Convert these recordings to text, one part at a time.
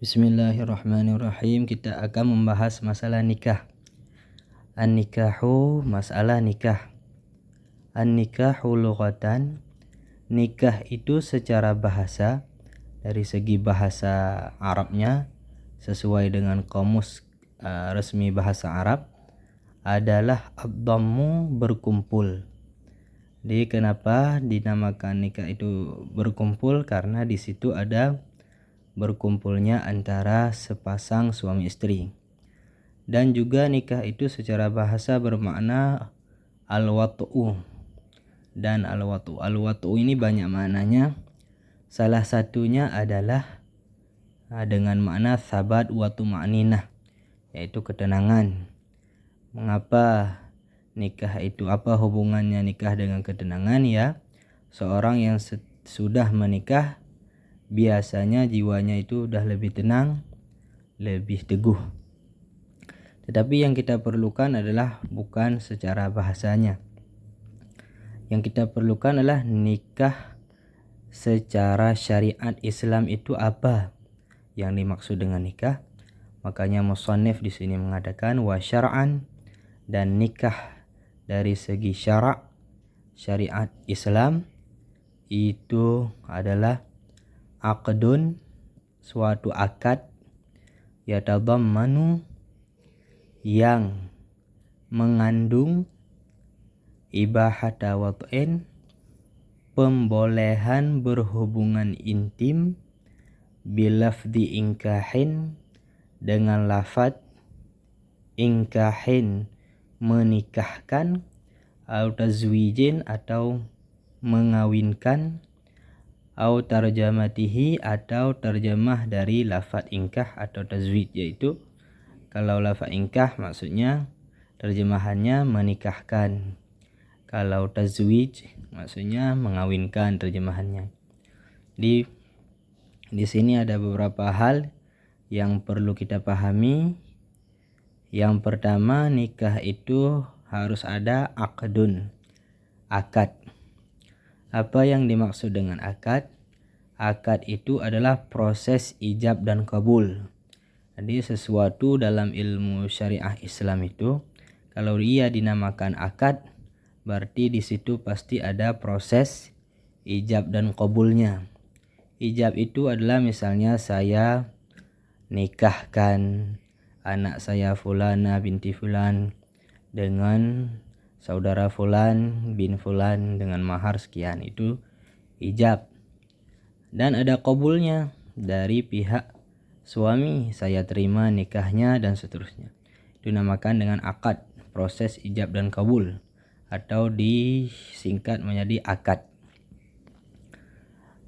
Bismillahirrahmanirrahim. Kita akan membahas masalah nikah. An-nikahu, masalah nikah. An-nikahu lughatan, nikah itu secara bahasa, dari segi bahasa Arabnya sesuai dengan kamus resmi bahasa Arab adalah ad-dhammu, berkumpul. Jadi kenapa dinamakan nikah itu berkumpul? Karena di situ ada berkumpulnya antara sepasang suami istri. Dan juga nikah itu secara bahasa bermakna al-wat'u. Dan al-wat'u ini banyak maknanya. Salah satunya adalah dengan makna sabat wa tuma'ninah, yaitu ketenangan. Mengapa nikah itu, apa hubungannya nikah dengan ketenangan? Ya, seorang yang sudah menikah biasanya jiwanya itu udah lebih tenang, lebih teguh. Tetapi yang kita perlukan adalah bukan secara bahasanya. Yang kita perlukan adalah nikah secara syariat Islam itu apa yang dimaksud dengan nikah. Makanya musannif di sini mengatakan wa syar'an, dan nikah dari segi syariat Islam itu adalah aqdun, suatu akad, yatadhammanu, yang mengandung ibahata wat'in, pembolehan berhubungan intim, bilafdi inkahin, dengan lafaz inkahin, menikahkan, atau tazwijin, atau mengawinkan, atau tarjamatihi, atau terjemah dari lafaz inkah atau tazwij. Yaitu kalau lafaz inkah maksudnya terjemahannya menikahkan, kalau tazwij maksudnya mengawinkan terjemahannya. Di sini ada beberapa hal yang perlu kita pahami. Yang pertama, nikah itu harus ada aqdun, akad. Apa yang dimaksud dengan akad? Akad itu adalah proses ijab dan kabul. Jadi sesuatu dalam ilmu syariah Islam itu, kalau ia dinamakan akad, berarti di situ pasti ada proses ijab dan kabulnya. Ijab itu adalah misalnya saya nikahkan anak saya Fulana binti Fulan dengan saudara Fulan bin Fulan dengan mahar sekian, itu ijab. Dan ada qabulnya dari pihak suami, saya terima nikahnya dan seterusnya. Itu dinamakan dengan akad, proses ijab dan kabul, atau disingkat menjadi akad.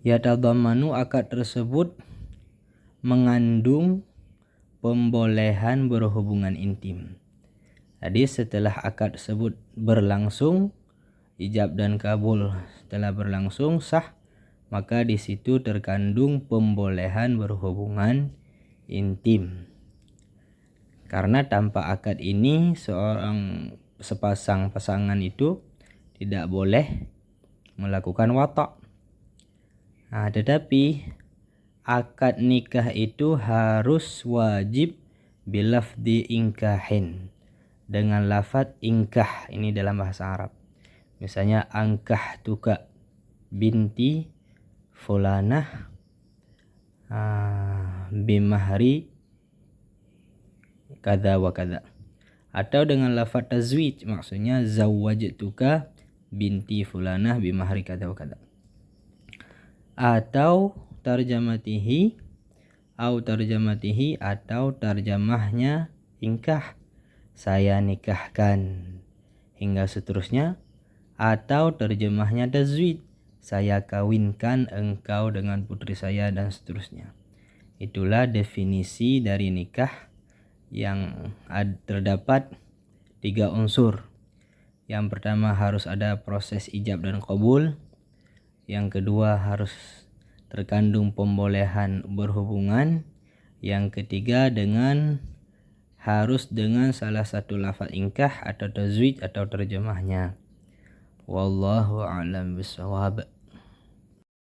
Yatadhammanu, akad tersebut mengandung pembolehan berhubungan intim. Jadi setelah akad tersebut berlangsung, ijab dan kabul setelah berlangsung sah, maka di situ terkandung pembolehan berhubungan intim. Karena tanpa akad ini sepasang pasangan itu tidak boleh melakukan watak. Tetapi akad nikah itu harus wajib bilafdi inkahin, dengan lafaz inkah ini dalam bahasa Arab. Misalnya angkah tuka binti fulanah bimahri kada wa kada, atau dengan lafaz tazwij, maksudnya zawwajtuka binti fulanah bimahri kada wa kada, atau tarjamatihi, atau tarjamahnya inkah, saya nikahkan, hingga seterusnya, atau terjemahnya tazwij, saya kawinkan engkau dengan putri saya, dan seterusnya. Itulah definisi dari nikah yang terdapat 3 unsur. Yang pertama harus ada proses ijab dan qabul. Yang kedua harus terkandung pembolehan berhubungan. Yang ketiga harus dengan salah satu lafaz inkah atau tazwij atau terjemahnya. Wallahu a'lam bishawab.